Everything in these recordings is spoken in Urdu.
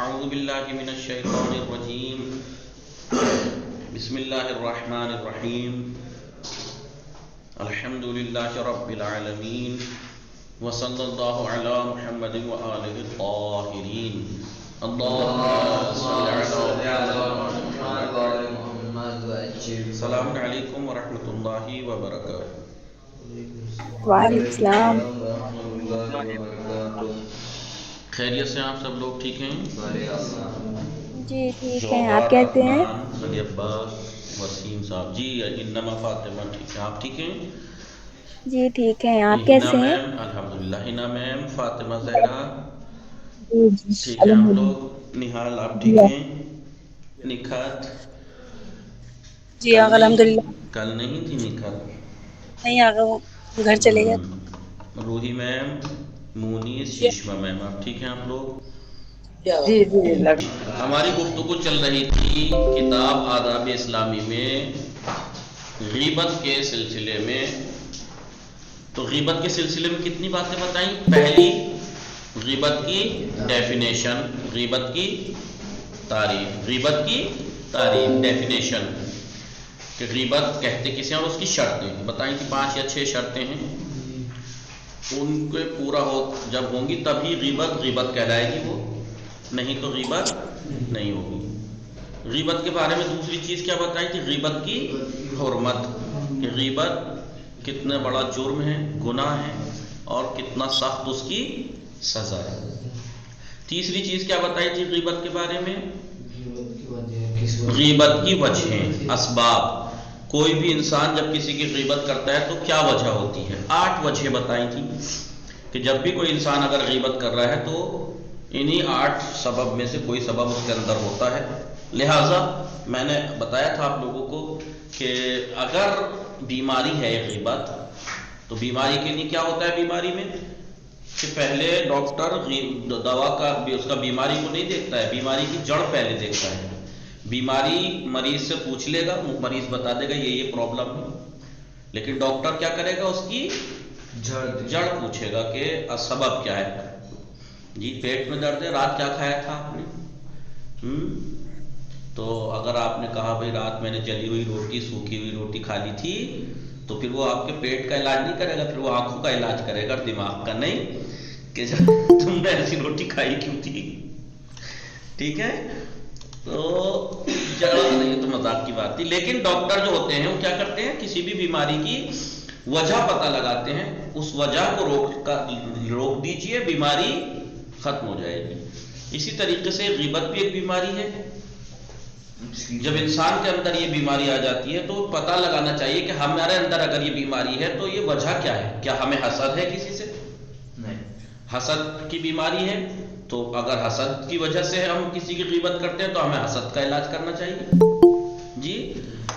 اعوذ باللہ من الشیطان الرجیم بسم اللہ الرحمن الرحیم الحمد للہ رب العالمین وصلی اللہ علی محمد وآلہ الطاہرین اللہم صل علی محمد. السلام علیکم ورحمۃ اللہ وبرکاتہ. وعلیکم السلام. خیریت سے آپ سب لوگ ٹھیک ہیں؟ جی ٹھیک ہیں. آپ کہتے ہیں؟ علی عباس وسیم صاحب جی انما فاطمہ ٹھیک ہے. آپ ٹھیک ہیں؟ جی ٹھیک ہیں. آپ کیسے ہیں؟ الحمدللہ. ہنا میم، فاطمہ زہرا جی جی ٹھیک ہے ہم لوگ. نہال آپ ٹھیک ہیں؟ نکھت جی الحمدللہ. کل نہیں تھی نکھت؟ نہیں آ گئے، وہ گھر چلے گئے. روحی میم، مونیس، شیشمہ میم، آپ ٹھیک ہیں آپ لوگ؟ جی جی. ہماری گفتگو چل رہی تھی کتاب آداب اسلامی میں غیبت کے سلسلے میں. تو غیبت کے سلسلے میں کتنی باتیں بتائیں؟ پہلی، غیبت کی ڈیفینیشن، غیبت کی تعریف، غیبت کی تعریف ڈیفینیشن کہ غیبت کہتے کسے اور اس کی شرطیں بتائیں کہ 5 یا 6 شرطیں ہیں. ان کے پورا جب ہوں گی تبھی غیبت کہلائے گی، وہ نہیں تو غیبت نہیں ہوگی. غیبت کے بارے میں دوسری چیز کیا بتائی تھی؟ غیبت کی حرمت، کہ غیبت کتنا بڑا جرم ہے، گناہ ہے، اور کتنا سخت اس کی سزا ہے. تیسری چیز کیا بتائی تھی غیبت کے بارے میں؟ غیبت کی وجہیں، اسباب. کوئی بھی انسان جب کسی کی غیبت کرتا ہے تو کیا وجہ ہوتی ہے؟ 8 وجہیں بتائی تھی کہ جب بھی کوئی انسان اگر غیبت کر رہا ہے تو انہی 8 سبب میں سے کوئی سبب اس کے اندر ہوتا ہے. لہٰذا میں نے بتایا تھا آپ لوگوں کو کہ اگر بیماری ہے غیبت، تو بیماری کے لیے کیا ہوتا ہے بیماری میں کہ پہلے ڈاکٹر دوا کا اس کا بیماری کو نہیں دیکھتا ہے، بیماری کی جڑ پہلے دیکھتا ہے. بیماری مریض سے پوچھ لے گا، مریض بتا دے گا یہ پرابلم ہے، لیکن ڈاکٹر کیا کرے گا؟ اس کی جڑ پوچھے گا کہ سبب کیا ہے. جی پیٹ میں درد ہے، رات کیا کھایا تھا آپ نے؟ تو اگر آپ نے کہا بھائی رات میں نے جلی ہوئی روٹی، سوکھی ہوئی روٹی کھا لی تھی، تو پھر وہ آپ کے پیٹ کا علاج نہیں کرے گا، پھر وہ آنکھوں کا علاج کرے گا، دماغ کا نہیں کہ تم نے ایسی روٹی کھائی کیوں تھی. ٹھیک ہے؟ تو یہ تو مذاق کی بات تھی. لیکن ڈاکٹر جو ہوتے ہیں وہ کیا کرتے ہیں؟ کسی بھی بیماری کی وجہ پتہ لگاتے ہیں، اس وجہ کو روک دیجئے، بیماری ختم ہو جائے گی. اسی طریقے سے غیبت بھی ایک بیماری ہے. جب انسان کے اندر یہ بیماری آ جاتی ہے تو پتہ لگانا چاہیے کہ ہمارے اندر اگر یہ بیماری ہے تو یہ وجہ کیا ہے. کیا ہمیں حسد ہے کسی سے؟ نہیں. حسد کی بیماری ہے تو اگر حسد کی وجہ سے ہم کسی کی غیبت کرتے ہیں تو ہمیں حسد کا علاج کرنا چاہیے. جی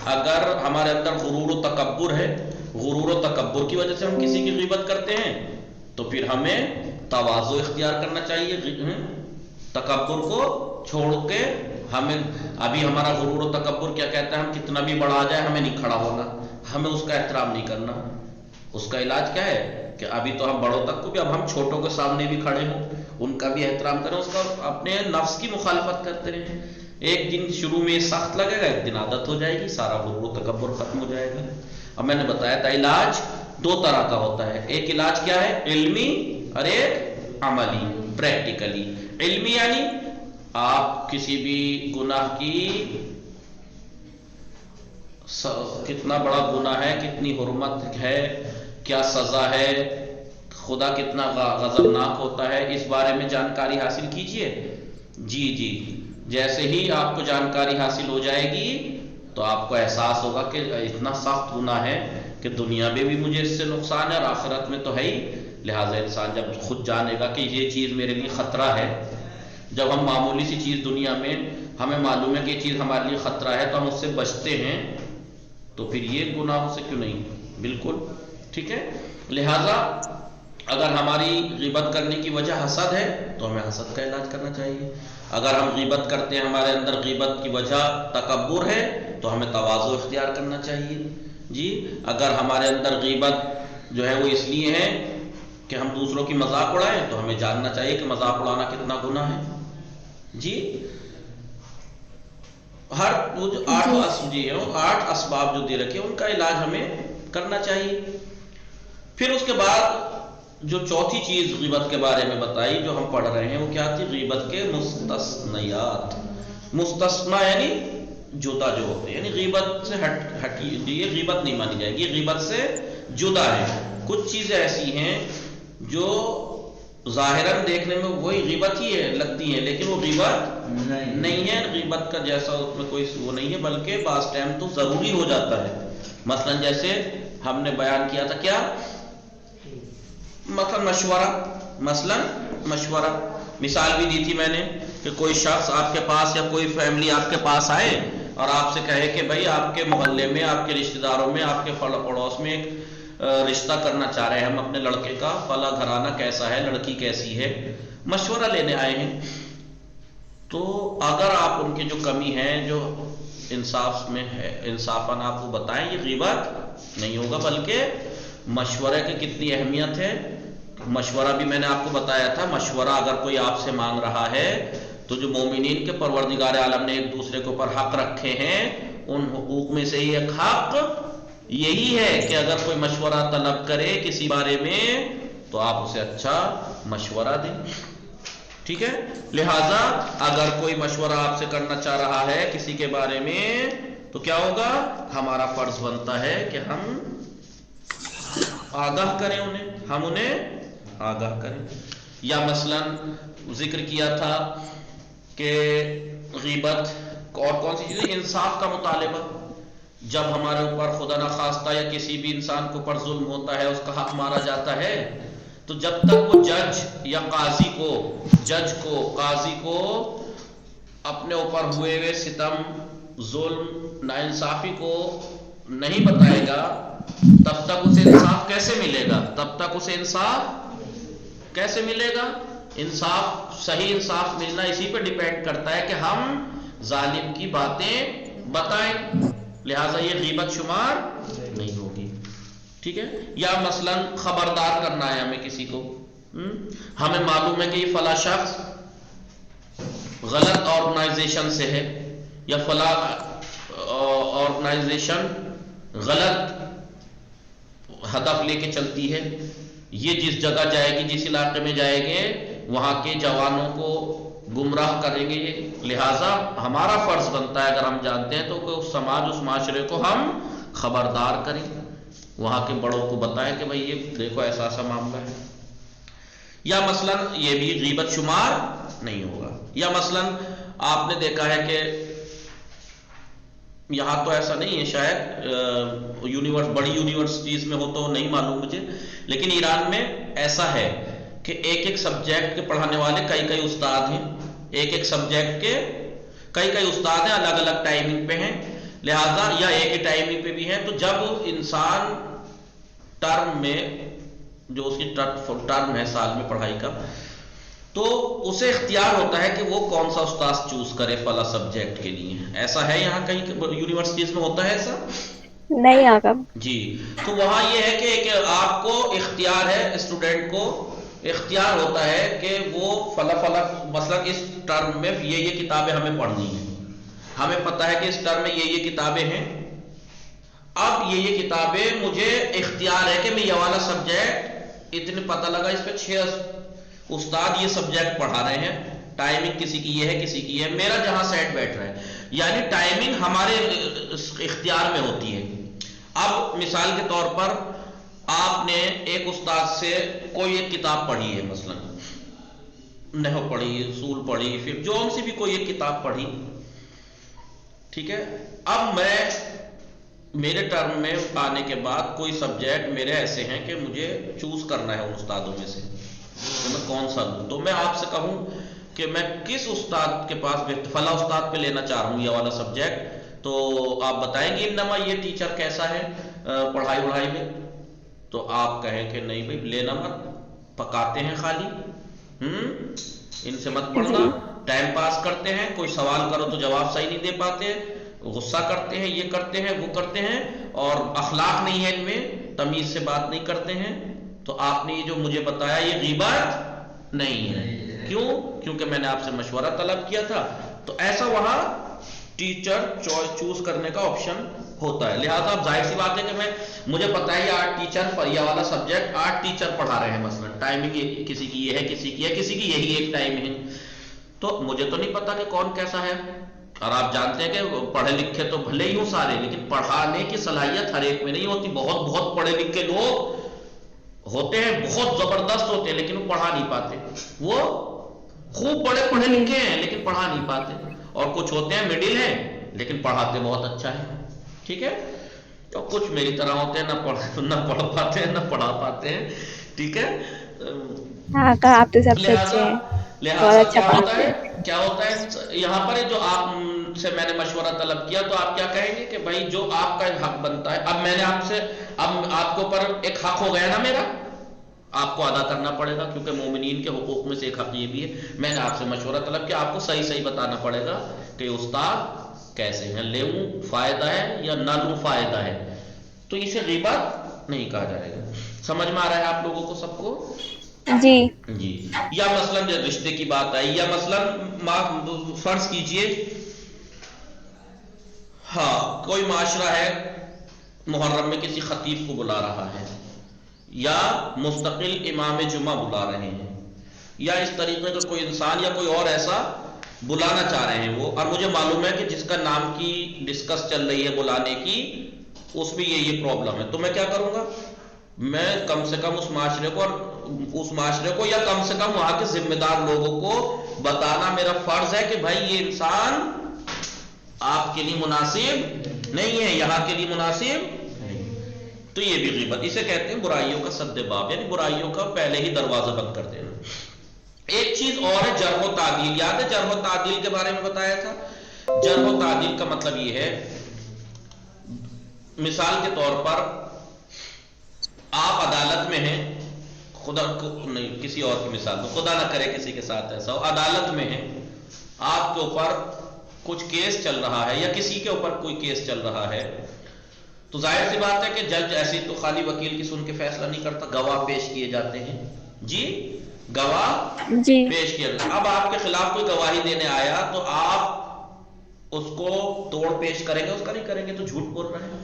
اگر ہمارے اندر غرور و تکبر ہے، غرور و تکبر کی وجہ سے ہم کسی کی غیبت کرتے ہیں تو پھر ہمیں تواضع اختیار کرنا چاہیے. تکبر کو چھوڑ کے ہمیں، ابھی ہمارا غرور و تکبر کیا کہتا ہے؟ ہم کتنا بھی بڑا آ جائے ہمیں نہیں کھڑا ہونا، ہمیں اس کا احترام نہیں کرنا. اس کا علاج کیا ہے کہ ابھی تو ہم بڑوں تک کو بھی، اب ہم چھوٹوں کے سامنے بھی کھڑے ہوں، ان کا بھی احترام کریں، اس کا اپنے نفس کی مخالفت کرتے رہیں. ایک دن شروع میں سخت لگے گا، ایک دن عادت ہو جائے گی، سارا غرور و تکبر ختم ہو جائے گا. اب میں نے بتایا تھا علاج 2 طرح کا ہوتا ہے. ایک علاج کیا ہے؟ علمی، اور ایک عملی، پریکٹیکلی. علمی یعنی آپ کسی بھی گناہ کی کتنا بڑا گناہ ہے، کتنی حرمت ہے، کیا سزا ہے، خدا کتنا غضبناک ہوتا ہے، اس بارے میں جانکاری حاصل کیجئے. جی جیسے ہی آپ کو جانکاری حاصل ہو جائے گی تو آپ کو احساس ہوگا کہ اتنا سخت گناہ ہے کہ دنیا میں بھی مجھے اس سے نقصان ہے اور آخرت میں تو ہے ہی. لہٰذا انسان جب خود جانے گا کہ یہ چیز میرے لیے خطرہ ہے، جب ہم معمولی سی چیز دنیا میں ہمیں معلوم ہے کہ یہ چیز ہمارے لیے خطرہ ہے تو ہم اس سے بچتے ہیں، تو پھر یہ گناہوں سے کیوں نہیں؟ بالکل ٹھیک ہے. لہٰذا اگر ہماری غیبت کرنے کی وجہ حسد ہے تو ہمیں حسد کا علاج کرنا چاہیے. اگر ہم غیبت کرتے ہیں، ہمارے اندر غیبت کی وجہ تکبر ہے تو ہمیں تواضع اختیار کرنا چاہیے. جی اگر ہمارے اندر غیبت جو ہے وہ اس لیے ہے کہ ہم دوسروں کی مذاق اڑائیں تو ہمیں جاننا چاہیے کہ مذاق اڑانا کتنا گناہ ہے. جی ہر وہ جو آٹھ اسباب جو دے رکھے ان کا علاج ہمیں کرنا چاہیے. پھر اس کے بعد جو چوتھی چیز غیبت کے بارے میں بتائی جو ہم پڑھ رہے ہیں وہ کیا تھی؟ غیبت کے مستثنیات. مستثنا یعنی جدا جو ہوتے ہیں، یعنی غیبت سے ہٹی، یہ غیبت نہیں مانی جائے گی، غیبت سے جدا ہے. کچھ چیزیں ایسی ہیں جو ظاہراً دیکھنے میں وہی غیبت ہی ہے لگتی ہیں، لیکن وہ غیبت نہیں ہے. غیبت کا جیسا اس میں کوئی وہ نہیں ہے، بلکہ بعض ٹائم تو ضروری ہو جاتا ہے. مثلا جیسے ہم نے بیان کیا تھا کیا، مثلا مشورہ، مثال بھی دی تھی میں نے کہ کوئی شخص آپ کے پاس یا کوئی فیملی آپ کے پاس آئے اور آپ سے کہے کہ بھائی آپ کے محلے میں، آپ کے رشتہ داروں میں، آپ کے پڑوس میں ایک رشتہ کرنا چاہ رہے ہیں ہم اپنے لڑکے کا، فلاں گھرانہ کیسا ہے، لڑکی کیسی ہے، مشورہ لینے آئے ہیں. تو اگر آپ ان کی جو کمی ہے جو انصاف میں ہے، انصافاً آپ کو بتائیں، یہ غیبت نہیں ہوگا، بلکہ مشورے کی کتنی اہمیت ہے. مشورہ بھی میں نے آپ کو بتایا تھا، مشورہ اگر کوئی آپ سے مانگ رہا ہے تو جو مومنین کے پروردگار عالم نے ایک دوسرے کے اوپر حق رکھے ہیں، ان حقوق میں سے ایک حق یہی ہے کہ اگر کوئی مشورہ طلب کرے کسی بارے میں تو آپ اسے اچھا مشورہ دیں. ٹھیک ہے، لہذا اگر کوئی مشورہ آپ سے کرنا چاہ رہا ہے کسی کے بارے میں تو کیا ہوگا؟ ہمارا فرض بنتا ہے کہ ہم آگاہ کریں انہیں، ہم انہیں آگاہ کریں. یا مثلا ذکر کیا تھا کہ غیبت اور کون سی چیزیں؟ انصاف کا مطالبہ. جب ہمارے اوپر خدا نخواستہ یا کسی بھی انسان کے اوپر ظلم ہوتا ہے، اس کا حق مارا جاتا ہے، تو جب تک وہ جج یا قاضی کو اپنے اوپر ہوئے ہوئے ستم، ظلم، ناانصافی کو نہیں بتائے گا، تب تک اسے انصاف کیسے ملے گا؟ انصاف، صحیح انصاف ملنا اسی پہ ڈیپینڈ کرتا ہے کہ ہم ظالم کی باتیں بتائیں. لہٰذا یہ غیبت شمار نہیں ہوگی. ٹھیک ہے. یا مثلا خبردار کرنا ہے ہمیں کسی کو، ہمیں معلوم ہے کہ یہ فلاں شخص غلط آرگنائزیشن سے ہے، یا فلاں آرگنائزیشن غلط ہدف لے کے چلتی ہے، یہ جس جگہ جائے گی، جس علاقے میں جائے گے، وہاں کے جوانوں کو گمراہ کریں گے. لہٰذا ہمارا فرض بنتا ہے اگر ہم جانتے ہیں تو کہ اس سماج، اس معاشرے کو ہم خبردار کریں، وہاں کے بڑوں کو بتائیں کہ بھئی یہ دیکھو ایسا ایسا معاملہ ہے. یا مثلا یہ بھی غیبت شمار نہیں ہوگا. یا مثلا آپ نے دیکھا ہے کہ یہاں تو ایسا نہیں ہے شاید، بڑی یونیورسٹیز میں ہو تو نہیں معلوم مجھے، لیکن ایران میں ایسا ہے کہ ایک سبجیکٹ کے پڑھانے والے کئی استاد ہیں، ایک سبجیکٹ کے کئی استاد ہیں، الگ الگ ٹائمنگ پہ ہیں، لہذا یا ایک ہی ٹائمنگ پہ بھی ہیں. تو جب انسان ٹرم میں، جو اس کی ٹرم ہے سال میں پڑھائی کا، تو اسے اختیار ہوتا ہے کہ وہ کون سا استاد چوز کرے فلاں سبجیکٹ کے لیے. ایسا ہے یہاں کہیں یونیورسٹیز میں ہوتا ہے ایسا؟ نہیں آقا جی. تو وہاں یہ ہے کہ آپ کو اختیار ہے، اسٹوڈنٹ کو اختیار ہوتا ہے کہ وہ فلاں مثلا اس ٹرم میں یہ کتابیں ہمیں پڑھنی ہیں، ہمیں پتہ ہے کہ اس ٹرم میں یہ کتابیں ہیں، اب یہ کتابیں مجھے اختیار ہے کہ میں یہ والا سبجیکٹ، اتنے پتہ لگا اس پہ 6 استاد یہ سبجیکٹ پڑھا رہے ہیں، ٹائمنگ کسی کی یہ ہے، کسی کی ہے، میرا جہاں سیٹ بیٹھ رہا ہے، یعنی ٹائمنگ ہمارے اختیار میں ہوتی ہے. اب مثال کے طور پر آپ نے ایک استاد سے کوئی ایک کتاب پڑھی ہے، مثلا نحو پڑھی، اصول پڑھی، پھر جون سی بھی کوئی ایک کتاب پڑھی، ٹھیک ہے. اب میرے ٹرم میں آنے کے بعد کوئی سبجیکٹ میرے ایسے ہیں کہ مجھے چوز کرنا ہے ان استادوں میں سے کہ میں کون سا لوں. تو میں آپ سے کہوں کہ میں کس استاد کے پاس فلاں استاد پہ لینا چاہ رہا ہوں یہ والا سبجیکٹ، تو آپ بتائیں گے انما یہ ٹیچر کیسا ہے پڑھائی میں؟ تو آپ کہیں کہ نہیں بھائی لینا مت، پکاتے ہیں خالی، ان سے مت پڑھنا، ٹائم پاس کرتے ہیں، کوئی سوال کرو تو جواب صحیح نہیں دے پاتے، غصہ کرتے ہیں، یہ کرتے ہیں، وہ کرتے ہیں، اور اخلاق نہیں ہے ان میں، تمیز سے بات نہیں کرتے ہیں. تو آپ نے یہ جو مجھے بتایا یہ غیبت نہیں ہے. کیوں؟ کیونکہ میں نے آپ سے مشورہ طلب کیا تھا. تو ایسا وہاں ٹیچر چوز کرنے کا آپشن ہوتا ہے. لہٰذا اب ظاہر سی بات ہے کہ مجھے پتا ہے یہ 8 ٹیچر یہ والا سبجیکٹ 8 ٹیچر پڑھا رہے ہیں، مثلا ٹائمنگ کسی کی یہ ہے، کسی کی ہے، کسی کی یہی ایک ٹائم ہے. تو مجھے تو نہیں پتا کہ کون کیسا ہے. اور آپ جانتے ہیں کہ پڑھے لکھے تو بھلے ہی ہوں سارے، لیکن پڑھانے کی صلاحیت ہر ایک میں نہیں ہوتی. بہت بہت پڑھے لکھے لوگ ہوتے ہیں، بہت زبردست ہوتے ہیں، لیکن وہ پڑھا نہیں پاتے. وہ خوب پڑھے لکھے ہیں لیکن پڑھا نہیں پاتے. اور کچھ ہوتے ہیں مڈل ہیں لیکن پڑھاتے بہت اچھا ہے. ٹھیک ہے. تو کچھ میری طرح ہوتے ہیں، نہ پڑھ پاتے ہیں نہ پڑھا پاتے ہیں. ٹھیک ہے. ہاں کہا آپ تو سب سے اچھے ہیں، بہت لہٰذا اچھا کیا ہوتا ہے یہاں پر جو آپ سے میں نے مشورہ طلب کیا، تو آپ کیا کہیں گے کہ بھائی جو آپ کا حق بنتا ہے، اب میں نے آپ سے، اب آپ کے اوپر ایک حق ہو گیا نا میرا، آپ کو ادا کرنا پڑے گا، کیونکہ مومنین کے حقوق میں سے ایک حق یہ بھی ہے. میں نے آپ سے مشورہ طلب کیا، آپ کو صحیح بتانا پڑے گا کہ استاد کیسے ہیں، لوں فائدہ ہے یا نہ لوں فائدہ ہے. تو اسے غیبت نہیں کہا جائے گا. سمجھ میں آ رہا ہے آپ لوگوں کو سب کو؟ جی جی. یا مثلاً رشتے کی بات آئی، یا مثلاً فرض کیجئے ہاں کوئی معاشرہ ہے محرم میں کسی خطیب کو بلا رہا ہے، یا مستقل امام جمعہ بلا رہے ہیں، یا اس طریقے کا کوئی انسان یا کوئی اور ایسا بلانا چاہ رہے ہیں وہ، اور مجھے معلوم ہے کہ جس کا نام کی ڈسکس چل رہی ہے بلانے کی، اس میں یہ پرابلم ہے. تو میں کیا کروں گا، میں کم سے کم اس معاشرے کو یا کم سے کم وہاں کے ذمہ دار لوگوں کو بتانا میرا فرض ہے کہ بھائی یہ انسان آپ کے لیے مناسب نہیں ہے، یہاں کے لیے مناسب نہیں. تو یہ بھی غیبت، اسے کہتے ہیں برائیوں کا سد باب، یعنی برائیوں کا پہلے ہی دروازہ بند کر دینا. ایک چیز اور ہے جرح و تعدیل. یاد ہے جرح و تعدیل کے بارے میں بتایا تھا؟ جرح و تعدیل کا مطلب یہ ہے، مثال کے طور پر آپ عدالت میں ہیں، خدا نہیں کسی اور کی مثال دو، خدا نہ کرے کسی کے ساتھ ایسا ہو، عدالت میں ہیں، آپ کے اوپر کچھ کیس چل رہا ہے یا کسی کے اوپر کوئی کیس چل رہا ہے. تو ظاہر سی بات ہے کہ جج ایسی تو خالی وکیل کی سن کے فیصلہ نہیں کرتا، گواہ پیش کیے جاتے ہیں. جی گواہ جی پیش کیا جاتا. اب آپ کے خلاف کوئی گواہی دینے آیا تو آپ اس کو توڑ پیش کریں گے؟ اس کا نہیں کریں گے. تو جھوٹ بول رہے ہیں،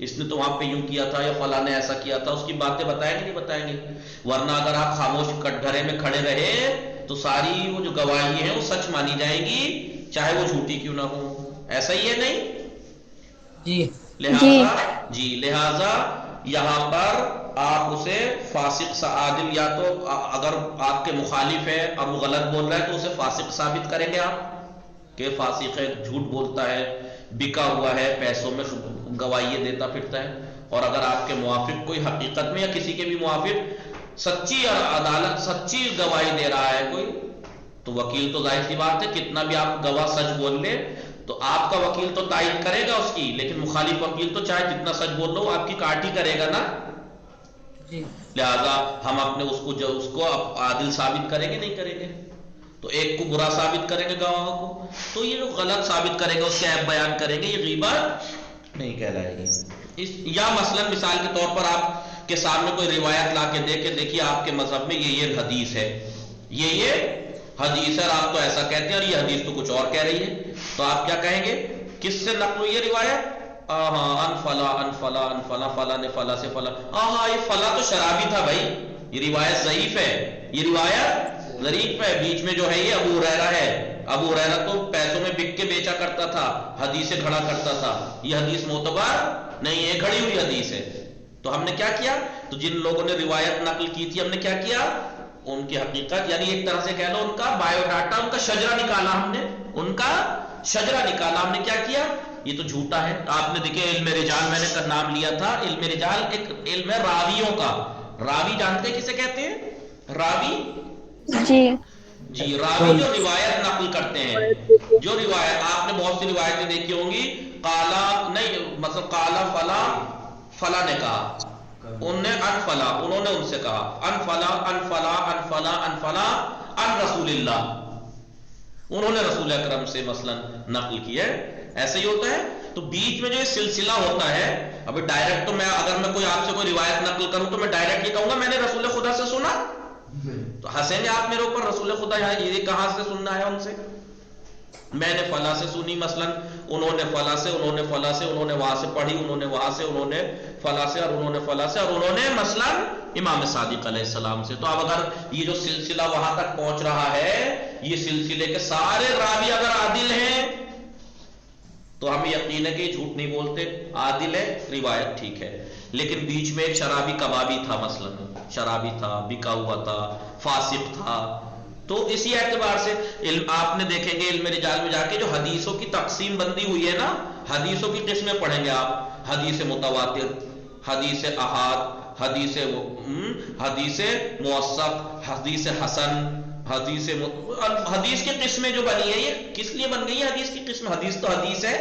اس نے تو وہاں پہ یوں کیا تھا یا فلاں نے ایسا کیا تھا، اس کی باتیں بتائیں گے نہیں بتائیں گے؟ ورنہ اگر آپ خاموش کٹگھرے میں کھڑے رہے تو ساری وہ جو گواہی ہیں وہ سچ مانی جائیں گی، چاہے وہ جھوٹی کیوں نہ ہو. ایسا ہی ہے نہیں؟ جی لہذا یہاں پر آپ اسے فاسق عادل، یا تو اگر آپ کے مخالف ہے اور وہ غلط بول رہا ہے تو اسے فاسق ثابت کریں گے آپ کہ فاسق ہے، جھوٹ بولتا ہے، بکا ہوا ہے، پیسوں میں گواہی دیتا پھرتا ہے. اور اگر آپ کے موافق کوئی حقیقت میں یا کسی کے بھی موافق سچی اور عدالت سچی گواہی دے رہا ہے کوئی، تو وکیل تو ظاہر سی بات ہے کتنا بھی آپ گواہ سچ بول لے تو آپ کا وکیل تو تائید کرے گا اس کی، لیکن مخالف وکیل تو چاہے جتنا سچ بول لو آپ کی کاٹ ہی کرے گا نا. جی لہذا ہم اپنے اس کو عادل ثابت کریں گے نہیں کریں گے؟ تو ایک کو برا ثابت کریں گے گواہوں کو، تو یہ جو غلط ثابت کریں گے اس کے عیب بیان کریں گے، یہ غیبت نہیں کہلائے گی. یا مثلا مثال کے طور پر آپ کے سامنے کوئی روایت لا کے دیکھیے آپ کے مذہب میں یہ حدیث ہے، یہ حدیث ہے، آپ تو ایسا کہتے ہیں اور یہ حدیث تو کچھ اور کہہ رہی ہے. تو آپ کیا کہیں گے؟ کس سے نقل ہوئی یہ روایت؟ ان فلا ان فلا ان فلا، فلا نے فلا سے فلا. ہاں یہ فلا تو شرابی تھا بھائی، یہ روایت ضعیف ہے، یہ روایت ضعیف ہے. بیچ میں جو ہے یہ ابو ہریرہ ہے، ابو ہریرہ تو پیسوں میں بک کے بیچا کرتا تھا، حدیثیں گھڑا کرتا تھا، یہ حدیث معتبر نہیں ہے، گھڑی ہوئی حدیث ہے. تو ہم نے کیا کیا؟ تو جن لوگوں نے روایت نقل کی تھی ہم نے کیا کیا؟ ان کی حقیقت، یعنی ایک طرح سے کہہ لو ان کا بایو ڈاٹا، ان کا شجرہ نکالا ہم نے، ان کا شجرہ نکالا ہم نے. کیا کیا؟ یہ تو جھوٹا ہے. آپ نے دیکھے علم رجال میں نے نام لیا تھا، علم رجال ایک علم ہے راویوں کا. راوی جانتے ہیں کسے کہتے ہیں؟ راوی جی راوی جو روایت نقل کرتے ہیں، جو روایت آپ نے بہت سی روایتیں دیکھی ہوں گی، قالا نہیں مطلب قالا فلا، فلا نے کہا، انہوں نے ان فلا، انہوں نے ان سے کہا ان فلا ان فلا ان فلا ان فلا ان رسول اللہ، انہوں نے رسول اکرم سے مثلا نقل کیا ہے. ایسے ہی ہوتا ہے. تو بیچ میں جو یہ سلسلہ ہوتا ہے، ابھی ڈائریکٹ تو میں اگر میں کوئی آپ سے کوئی روایت نقل کروں تو میں ڈائریکٹ یہ کہوں گا میں نے رسول خدا سے سنا، تو ہنسیں گے آپ میرے اوپر رسول خدا یہاں یہ کہاں سے سننا ہے ان سے؟ میں نے فلاں سے سنی، مثلا انہوں نے فلاں سے، انہوں نے فلاں سے، انہوں نے وہاں سے پڑھی، انہوں نے وہاں سے، انہوں نے فلاں سے، اور انہوں نے فلاں سے، اور انہوں نے مثلا امام صادق علیہ السلام سے. تو اب اگر یہ جو سلسلہ وہاں تک پہنچ رہا ہے، یہ سلسلے کے سارے راوی اگر عادل ہیں تو ہمیں یقین ہے کہ یہ جھوٹ نہیں بولتے، عادل ہے، روایت ٹھیک ہے. لیکن بیچ میں ایک شرابی کبابی تھا، مثلا شرابی تھا، بکا ہوا تھا، فاسق تھا، تو اسی اعتبار سے آپ نے دیکھیں گے علم رجال میں جا کے جو حدیثوں کی تقسیم بندی ہوئی ہے نا، حدیثوں کی قسمیں پڑھیں گے آپ، حدیث متواتر، حدیث احاد، حدیث موثق، حدیث حسن، حدیث کی قسمیں جو بنی ہے، یہ کس لیے بن گئی ہے حدیث کی قسم؟ حدیث تو حدیث ہے،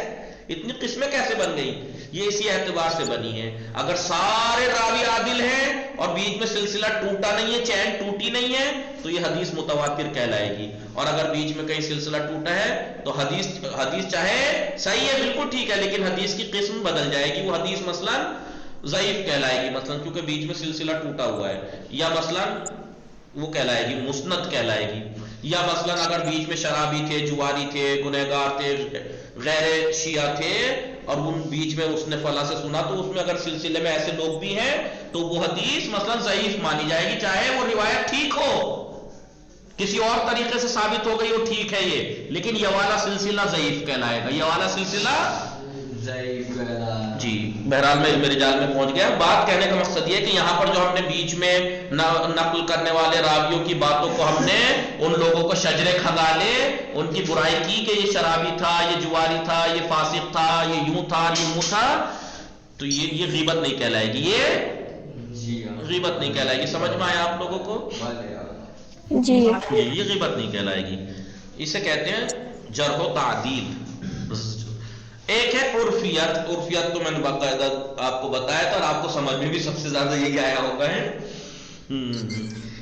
اتنی قسمیں کیسے بن گئی؟ یہ اسی اعتبار سے بنی ہے. اگر سارے راوی عادل ہیں اور بیچ میں سلسلہ ٹوٹا نہیں ہے، چین ٹوٹی نہیں ہے، تو یہ حدیث متواتر کہلائے گی. اور اگر بیچ میں کہیں سلسلہ ٹوٹا ہے تو حدیث چاہے صحیح ہے، بالکل ٹھیک ہے، لیکن حدیث کی قسم بدل جائے گی. وہ حدیث مثلا ضعیف کہلائے گی، مثلا کیونکہ بیچ میں سلسلہ ٹوٹا ہوا ہے، یا مثلا وہ کہلائے گی مسند کہلائے گی. یا مثلا اگر بیچ میں شرابی تھے، جواری تھے، گنہگار تھے، غیر شیعہ تھے، اور ان بیچ میں اس نے فلاں سے سنا، تو اس میں اگر سلسلے میں ایسے لوگ بھی ہیں تو وہ حدیث مثلا ضعیف مانی جائے گی، چاہے وہ روایت ٹھیک ہو، کسی اور طریقے سے ثابت ہو گئی وہ ٹھیک ہے یہ، لیکن یہ والا سلسلہ ضعیف کہلائے گا، یہ والا سلسلہ ضعیف کہلائے. جی بہرحال میں میرے جال میں پہنچ گیا. بات کہنے کا مقصد یہ ہے کہ یہاں پر جو ہم نے بیچ میں نقل کرنے والے راویوں کی باتوں کو ہم نے ان لوگوں کو شجرے کھنگالے، ان کی برائی کی کہ یہ شرابی تھا، یہ جواری تھا، یہ فاسق تھا، یہ یوں تھا، یہ یوں تھا، تو یہ غیبت نہیں کہلائے گی، یہ غیبت نہیں کہلائے گی. سمجھ میں آیا آپ لوگوں کو؟ جی یہ غیبت نہیں کہلائے گی. اسے کہتے ہیں جرح و تعدیل. ایک ہے عرفیت. عرفیت تو میں نے باقاعدہ آپ کو بتایا تھا، اور آپ کو سمجھ میں بھی سب سے زیادہ یہی آیا ہوگا ہے.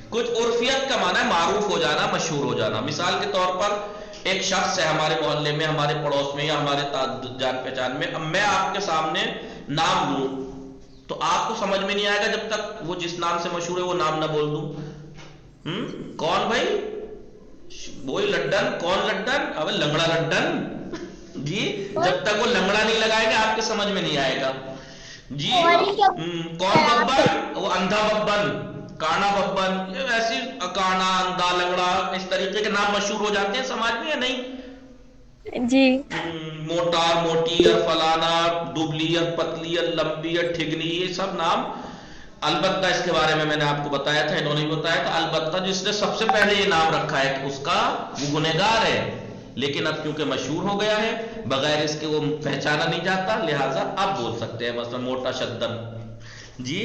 کچھ عرفیت کا معنی ہے معروف ہو جانا، مشہور ہو جانا. مثال کے طور پر ایک شخص ہے ہمارے محلے میں، ہمارے پڑوس میں، یا ہمارے جان پہچان میں، اب میں آپ کے سامنے نام لوں تو آپ کو سمجھ میں نہیں آئے گا جب تک وہ جس نام سے مشہور ہے وہ نام نہ بول دوں. کون بھائی؟ وہی لڈن. کون لڈن؟ اب لنگڑا لڈن. جی جب تک وہ لنگڑا نہیں لگائے گا آپ کے سمجھ میں نہیں آئے گا. جی کون ببن؟ وہ اندھا ببن، کانا ببن، یہ ویسی کانا، اندھا، لنگڑا، اس طریقے کے نام مشہور ہو جاتے ہیں سماج میں یا نہیں؟ جی موٹا، موٹی، اور فلانا، دبلی، اور پتلی، اور لمبی، اور ٹھگنی، یہ سب نام. البتہ اس کے بارے میں نے آپ کو بتایا تھا، انہوں نے بتایا تھا، البتہ جس نے سب سے پہلے یہ نام رکھا ہے اس کا وہ گنہگار ہے، لیکن اب کیونکہ مشہور ہو گیا ہے، بغیر اس کے وہ پہچانا نہیں جاتا، لہٰذا اب بول سکتے ہیں، مثلا موٹا شدن. جی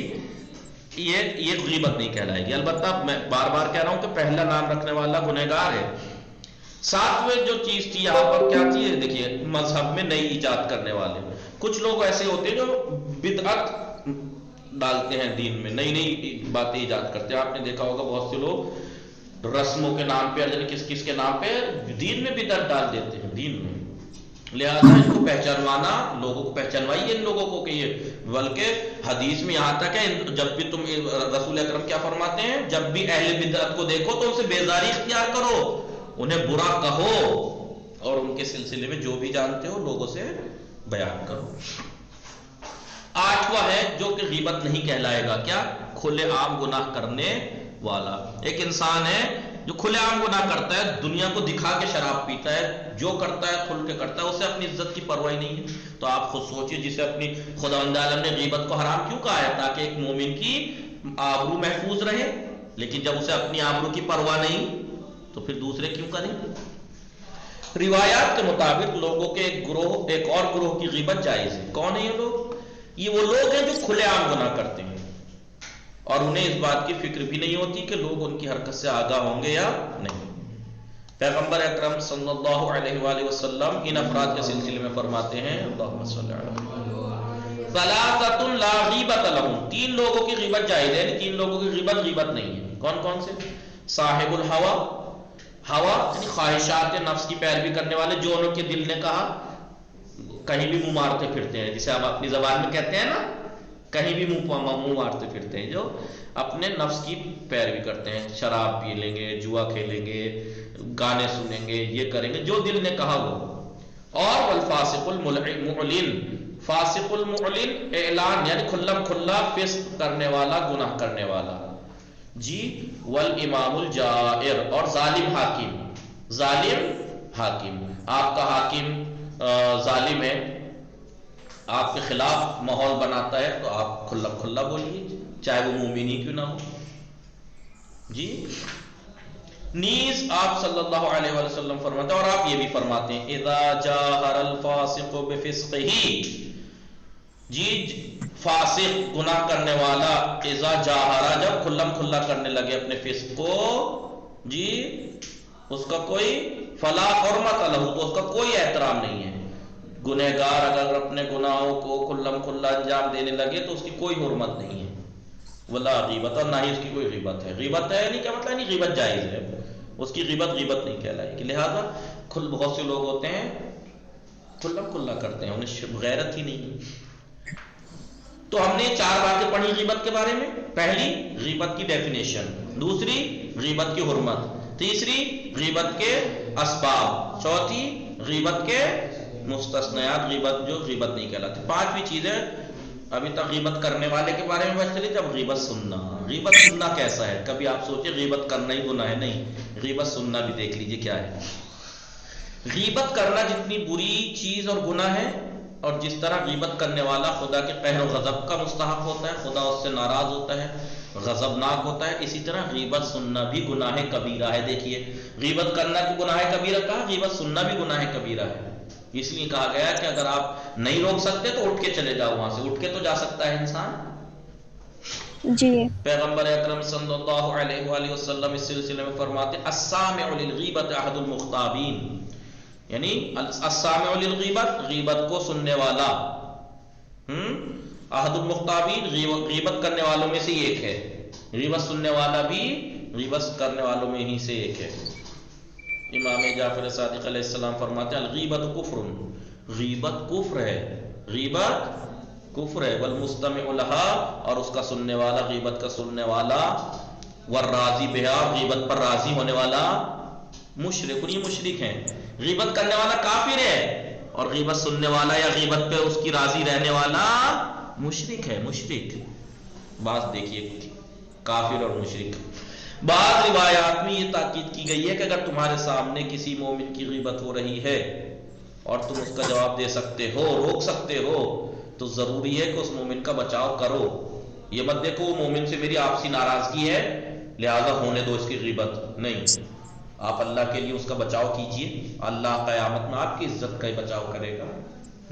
یہ غیبت نہیں کہلائے گی. البتہ میں بار بار کہہ رہا ہوں کہ پہلا نام رکھنے والا گنہگار ہے. ساتھ میں جو چیز تھی یہاں پر کیا تھی، دیکھیے مذہب میں نئی ایجاد کرنے والے کچھ لوگ ایسے ہوتے ہیں جو بدعت ڈالتے ہیں دین میں، نئی نئی باتیں ایجاد کرتے ہیں. آپ نے دیکھا ہوگا بہت سے لوگ رسموں کے نام پہ، کس کے نام پہ دین میں بدعت ڈال دیتے ہیں دین میں. لہذا ان کو پہچانوانا، لوگوں کو پہچانوائیے ان لوگوں کو کہ یہ، بلکہ حدیث میں یہاں تک ہے جب بھی تم، رسول اکرم کیا فرماتے ہیں، جب بھی اہل بدعت کو دیکھو تو ان سے بیزاری اختیار کرو، انہیں برا کہو، اور ان کے سلسلے میں جو بھی جانتے ہو لوگوں سے بیان کرو. آٹھواں ہے جو کہ غیبت نہیں کہلائے گا، کیا؟ کھلے عام گناہ کرنے والا. ایک انسان ہے جو کھلے عام گناہ کرتا ہے، دنیا کو دکھا کے شراب پیتا ہے، جو کرتا ہے کھل کے کرتا ہے، اسے اپنی عزت کی پرواہ نہیں ہے. تو آپ خود سوچئے، جسے اپنی خداوند عالم نے غیبت کو حرام کیوں کہا ہے؟ تاکہ ایک مومن کی آبرو محفوظ رہے. لیکن جب اسے اپنی آبرو کی پرواہ نہیں تو پھر دوسرے کیوں کریں؟ روایات کے مطابق لوگوں کے ایک اور گروہ کی غیبت جائز ہے. کون ہے یہ لوگ؟ یہ وہ لوگ ہیں جو کھلے عام گناہ کرتے ہیں اور انہیں اس بات کی فکر بھی نہیں ہوتی کہ لوگ ان کی حرکت سے آگاہ ہوں گے یا نہیں. پیغمبر اکرم صلی اللہ علیہ وآلہ وسلم ان افراد کے سلسلے میں فرماتے ہیں، اللہم صلی اللہ علیہ وسلم، ثلاثۃ لا غیبۃ لہم، تین لوگوں کی غیبت جائز ہے، یعنی تین لوگوں کی غیبت نہیں ہے. کون کون سے؟ صاحب الہوا، ہوا یعنی خواہشات نفس کی پیروی کرنے والے، جو انہوں کے دل نے کہا، کہیں بھی منہ مارتے پھرتے ہیں، جسے آپ اپنی زبان میں کہتے ہیں نا، کہیں بھی منہ مارتے پھرتے ہیں، جو اپنے نفس کی پیروی کرتے ہیں، شراب پی لیں گے، جوا کھیلیں گے، گانے سنیں گے، یہ کریں گے جو دل نے کہا وہ۔ اور والفاسق المعلن، فاسق المعلن اعلان یعنی کھلم کھلا فسق کرنے والا، گناہ کرنے والا جی۔ والامام الجائر، اور ظالم حاکم، ظالم حاکم، آپ کا حاکم ظالم ہے، آپ کے خلاف ماحول بناتا ہے تو آپ کھلا کھلا بولیے، چاہے وہ مومن ہی کیوں نہ ہو جی۔ نیز آپ صلی اللہ علیہ وآلہ وسلم فرماتے ہیں، اور آپ یہ بھی فرماتے ہیں اذا جاہر الفاسق بفسقہ، جی فاسق گناہ کرنے والا، اذا جاہرا جب کھلم کھلا کرنے لگے اپنے فسق کو جی، اس کا کوئی فلا حرمت لہ، تو اس کا کوئی احترام نہیں ہے۔ گنہگار اگر اپنے گناہوں کو کھلم کھلا انجام دینے لگے تو اس کی کوئی حرمت نہیں ہے، ولا غیبت، اور نہ ہی اس کی کوئی غیبت ہے۔ غیبت ہے نہیں کیا مطلب، نہیں غیبت جائز ہے، اس کی غیبت غیبت نہیں کہلائے گی۔ لہذا بہت سے لوگ ہوتے ہیں کھلم کھلا کرتے ہیں، انہیں غیرت ہی نہیں۔ تو ہم نے 4 باتیں پڑھی غیبت کے بارے میں، پہلی غیبت کی ڈیفینیشن، دوسری غیبت کی حرمت، تیسری غیبت کے اسباب، چوتھی غیبت کے مستثنیات، غیبت جو غیبت نہیں کہلاتی۔ 5ویں چیزیں ابھی تک غیبت کرنے والے کے بارے میں بات چلی تھی، اب غیبت سننا۔ غیبت سننا کیسا ہے؟ کبھی آپ سوچیں غیبت کرنا ہی گناہ ہے، نہیں، غیبت سننا بھی دیکھ لیجئے کیا ہے۔ غیبت کرنا جتنی بری چیز اور گناہ ہے، اور جس طرح غیبت کرنے والا خدا کے قہر و غضب کا مستحق ہوتا ہے، خدا اس سے ناراض ہوتا ہے، غضبناک ہوتا ہے، اسی طرح غیبت سننا بھی گناہ کبیرہ ہے۔ دیکھیے غیبت کرنا کو گناہ کبیرہ کہا، غیبت سننا بھی گناہ کبیرہ ہے۔ اس لیے کہا گیا کہ اگر آپ نہیں روک سکتے تو اٹھ کے چلے جاؤ، وہاں سے اٹھ کے تو جا سکتا ہے انسان جی۔ پیغمبر اکرم صلی اللہ علیہ وآلہ وسلم اس سلسلے میں فرماتے السامع للغیبت احد المخطابین، یعنی السامع للغیبت، غیبت کو سننے والا، احد المخطابین، غیبت کرنے والوں میں سے ایک ہے۔ غیبت سننے والا بھی غیبت کرنے والوں میں ہی سے ایک ہے۔ امام جعفر صادق علیہ السلام فرماتے ہیں الغیبت کفر، غیبت کفر ہے، غیبت کفر ہے، والمستمع لہا، اور اس کا سننے والا، غیبت کا سننے والا، والراضی بہا، غیبت پر راضی ہونے والا، مشرک، یہ مشرک ہیں۔ غیبت کرنے والا کافر ہے، اور غیبت سننے والا یا غیبت پہ اس کی راضی رہنے والا مشرک ہے، مشرک۔ بات دیکھیے کافر اور مشرک۔ بعض روایات میں یہ تاکید کی گئی ہے کہ اگر تمہارے سامنے کسی مومن کی غیبت ہو رہی ہے اور تم اس کا جواب دے سکتے ہو، روک سکتے ہو، تو ضروری ہے کہ اس مومن کا بچاؤ کرو۔ یہ مت دیکھو وہ مومن سے میری آپسی ناراضگی ہے لہذا ہونے دو اس کی غیبت، نہیں، آپ اللہ کے لیے اس کا بچاؤ کیجئے، اللہ قیامت میں آپ کی عزت کا بچاؤ کرے گا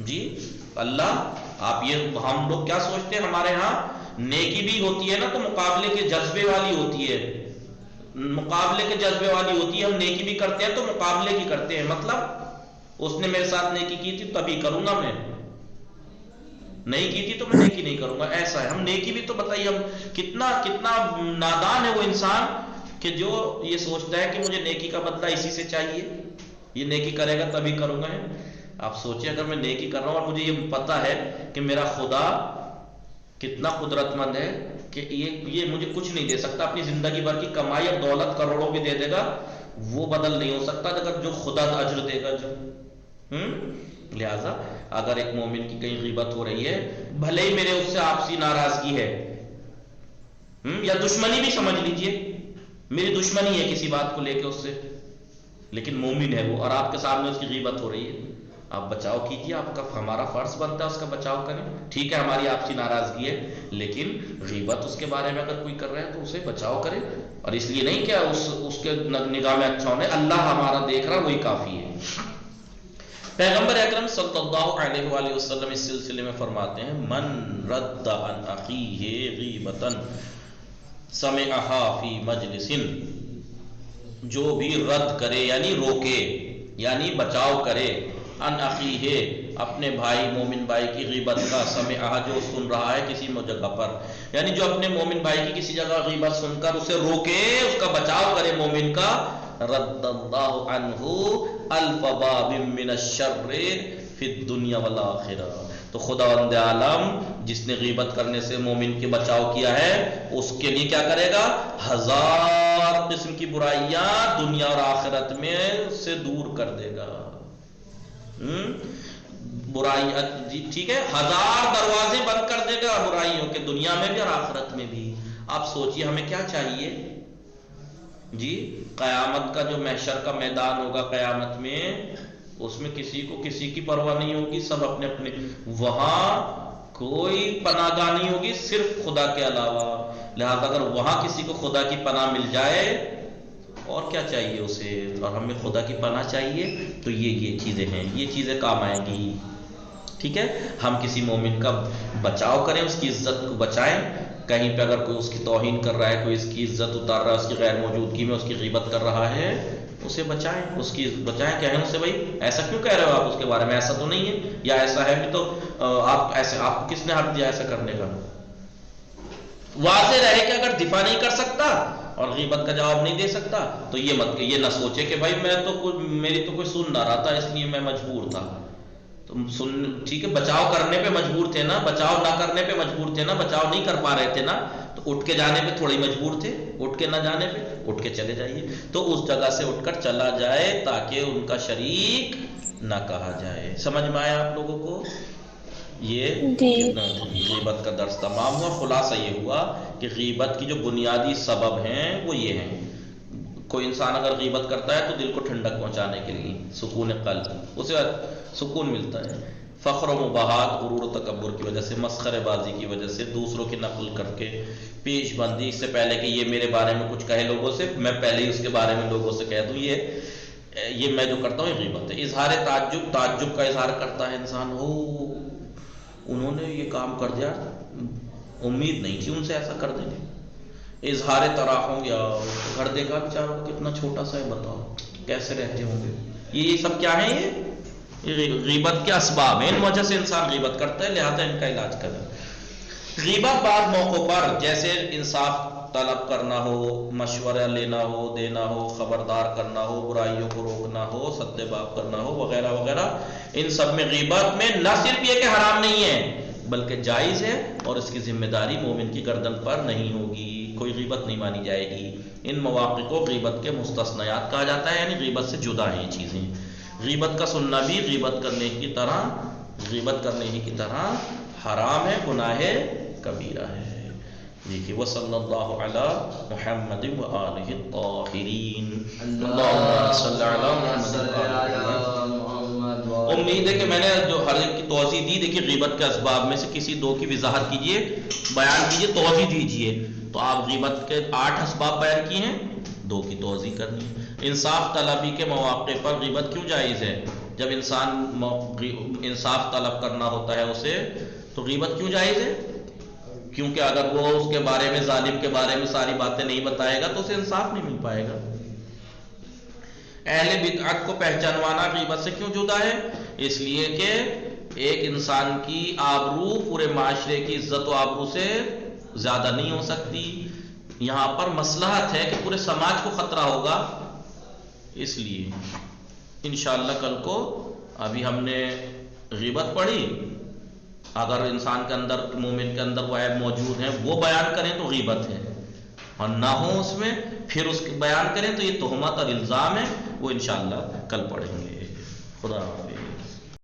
جی۔ اللہ آپ یہ، ہم لوگ کیا سوچتے ہیں ہمارے ہاں نیکی بھی ہوتی ہے نا تو مقابلے کے جذبے والی ہوتی ہے، مقابلے کے جذبے والی ہوتی ہے، ہم نیکی بھی کرتے ہیں تو مقابلے کی کرتے ہیں، مطلب اس نے میرے ساتھ نیکی کی تھی تبھی کروں گا، میں نہیں کی تھی تو میں نیکی نہیں کروں گا، ایسا ہے۔ ہم نیکی بھی تو بتائیے ہم کتنا نادان ہے وہ انسان کہ جو یہ سوچتا ہے کہ مجھے نیکی کا بدلہ اسی سے چاہیے، یہ نیکی کرے گا تبھی کروں گا۔ آپ سوچیں اگر میں نیکی کر رہا ہوں اور مجھے یہ پتا ہے کہ میرا خدا کتنا قدرت مند ہے کہ یہ مجھے کچھ نہیں دے سکتا، اپنی زندگی بھر کی کمائی اور دولت کروڑوں بھی دے دے گا، وہ بدل نہیں ہو سکتا اگر جو خدا اجر دے گا جو۔ لہذا اگر ایک مومن کی کہیں غیبت ہو رہی ہے، بھلے ہی میرے اس سے آپسی ناراضگی ہے یا دشمنی بھی سمجھ لیجئے، میری دشمنی ہے کسی بات کو لے کے اس سے، لیکن مومن ہے وہ، اور آپ کے سامنے اس کی غیبت ہو رہی ہے، آپ بچاؤ کیجئے، آپ کا ہمارا فرض بنتا ہے اس کا بچاؤ کریں۔ ٹھیک ہے ہماری آپسی ناراضگی ہے لیکن غیبت اس کے بارے میں اگر کوئی کر رہا ہے تو اسے بچاؤ کرے، اور اس لیے نہیں کہ اس کے نگاہ میں اچھا ہونے، اللہ ہمارا دیکھ رہا وہی کافی ہے۔ پیغمبر اکرم صلی اللہ علیہ وآلہ وسلم اس سلسلے میں فرماتے ہیں من رد عن اخیہ غیبتا سمعها فی مجلس، جو بھی رد کرے یعنی روکے یعنی بچاؤ کرے، ان اخیہ اپنے بھائی مومن بھائی کی غیبت کا، سمعها جو سن رہا ہے کسی جگہ پر، یعنی جو اپنے مومن بھائی کی کسی جگہ غیبت سن کر اسے روکے، اس کا بچاؤ کرے مومن کا، رد اللہ عنہ الف باب من الشر فی الدنیا والآخرہ، تو خداوند عالم جس نے غیبت کرنے سے مومن کے بچاؤ کیا ہے اس کے لیے کیا کرے گا؟ 1000 قسم کی برائیاں دنیا اور آخرت میں سے دور کر دے گا. برائیاں جی ٹھیک ہے، 1000 دروازے بند کر دے گا برائیوں کے، دنیا میں بھی اور آخرت میں بھی. آپ سوچئے ہمیں کیا چاہیے جی؟ قیامت کا جو محشر کا میدان ہوگا قیامت میں، اس میں کسی کو کسی کی پرواہ نہیں ہوگی، سب اپنے اپنے، وہاں کوئی پناہ گاہ نہیں ہوگی صرف خدا کے علاوہ. لہذا اگر وہاں کسی کو خدا کی پناہ مل جائے اور کیا چاہیے اسے، اور ہمیں خدا کی پناہ چاہیے. تو یہ چیزیں ہیں، یہ چیزیں کام آئیں گی. ٹھیک ہے، ہم کسی مومن کا بچاؤ کریں، اس کی عزت کو بچائیں. کہیں پہ اگر کوئی اس کی توہین کر رہا ہے، کوئی اس کی عزت اتار رہا ہے، اس کی غیر موجودگی میں اس کی غیبت کر رہا ہے، اسے بچائیں، اس کی بچائیں. کہیں اسے بھائی ایسا کیوں کہہ رہے ہو آپ اس کے بارے میں، ایسا تو نہیں ہے، یا ایسا ہے بھی تو آپ ایسے، آپ کو کس نے حق دیا ایسا کرنے کا؟ واضح رہے کہ اگر دفاع نہیں کر سکتا اور غیبت کا جواب نہیں دے سکتا تو یہ نہ سوچے کہ بھائی میری تو کوئی سن نہ رہا تھا اس لیے میں مجبور تھا. تم ٹھیک ہے، بچاؤ کرنے پہ مجبور تھے نا، بچاؤ نہ کرنے پہ مجبور تھے نا، بچاؤ نہیں کر پا رہے تھے نا، تو اٹھ کے جانے پہ تھوڑی مجبور تھے، اٹھ کے نہ جانے پہ اٹھ کے چلے جائیے. تو اس جگہ سے اٹھ کر چلا جائے تاکہ ان کا شریک نہ کہا جائے. سمجھ میں آیا آپ لوگوں کو؟ یہ غیبت کا درس تمام ہوا. خلاصہ یہ ہوا کہ غیبت کی جو بنیادی سبب ہیں وہ یہ ہیں. کوئی انسان اگر غیبت کرتا ہے تو دل کو ٹھنڈک پہنچانے کے لیے، سکون قلب، اسے سکون ملتا ہے. فخر و مباحات، غرور و تکبر کی وجہ سے، مسخرے بازی کی وجہ سے، دوسروں کی نقل کر کے، پیش بندی، اس سے پہلے کہ یہ میرے بارے میں کچھ کہے لوگوں سے، میں پہلے ہی اس کے بارے میں لوگوں سے کہہ دوں، یہ میں جو کرتا ہوں یہ غیبت ہے. اظہار تعجب کا اظہار کرتا ہے انسان، ہو انہوں نے یہ کام کر دیا، امید نہیں تھی ان سے ایسا کر دیں گے. اظہار تراحم، یا گھر دیکھا بیچاروں کتنا چھوٹا سا ہے، بتاؤ کیسے رہتے ہوں گے. یہ سب کیا ہے؟ یہ غیبت کے اسباب ہیں، ان وجہ سے انسان غیبت کرتا ہے، لہذا ان کا علاج کریں. غیبت بعض موقعوں پر جیسے انصاف طلب کرنا ہو، مشورہ لینا ہو، دینا ہو، خبردار کرنا ہو، برائیوں کو روکنا ہو، سد باب کرنا ہو، وغیرہ وغیرہ، ان سب میں غیبت میں نہ صرف یہ کہ حرام نہیں ہے بلکہ جائز ہے، اور اس کی ذمہ داری مومن کی گردن پر نہیں ہوگی، کوئی غیبت نہیں مانی جائے گی. ان مواقع کو غیبت کے مستثنیات کہا جاتا ہے، یعنی غیبت سے جدا ہیں یہ چیزیں. غیبت کا سننا بھی غیبت کرنے ہی کی طرح حرام ہے، گناہ کبیرہ ہے. دیکھیے وصلی اللہ علی محمد وآلہ الطاہرین. اللہم صلی علی محمد. امید ہے کہ میں نے جو ہر ایک کی توضیح دی. دیکھیے غیبت کے اسباب میں سے کسی دو کی وضاحت کیجئے، بیان کیجئے، توضیح دیجئے. تو آپ غیبت کے 8 اسباب بیان کیے ہیں، 2 کی توضیح کرنی ہے. انصاف طلبی کے مواقع پر غیبت کیوں جائز ہے؟ جب انسان انصاف طلب کرنا ہوتا ہے اسے، تو غیبت کیوں جائز ہے؟ کیونکہ اگر وہ اس کے بارے میں، ظالم کے بارے میں ساری باتیں نہیں بتائے گا تو اسے انصاف نہیں مل پائے گا. اہل بدعت کو پہچانوانا غیبت سے کیوں جدا ہے؟ اس لیے کہ ایک انسان کی آبرو پورے معاشرے کی عزت و آبرو سے زیادہ نہیں ہو سکتی. یہاں پر مصلحت ہے کہ پورے سماج کو خطرہ ہوگا. اس لیے انشاءاللہ کل کو، ابھی ہم نے غیبت پڑھی، اگر انسان کے اندر، مومن کے اندر وہ عیب موجود ہیں وہ بیان کریں تو غیبت ہے، اور نہ ہو اس میں پھر اس کے بیان کریں تو یہ تہمت اور الزام ہے. وہ انشاءاللہ کل پڑھیں گے. خدا حافظ.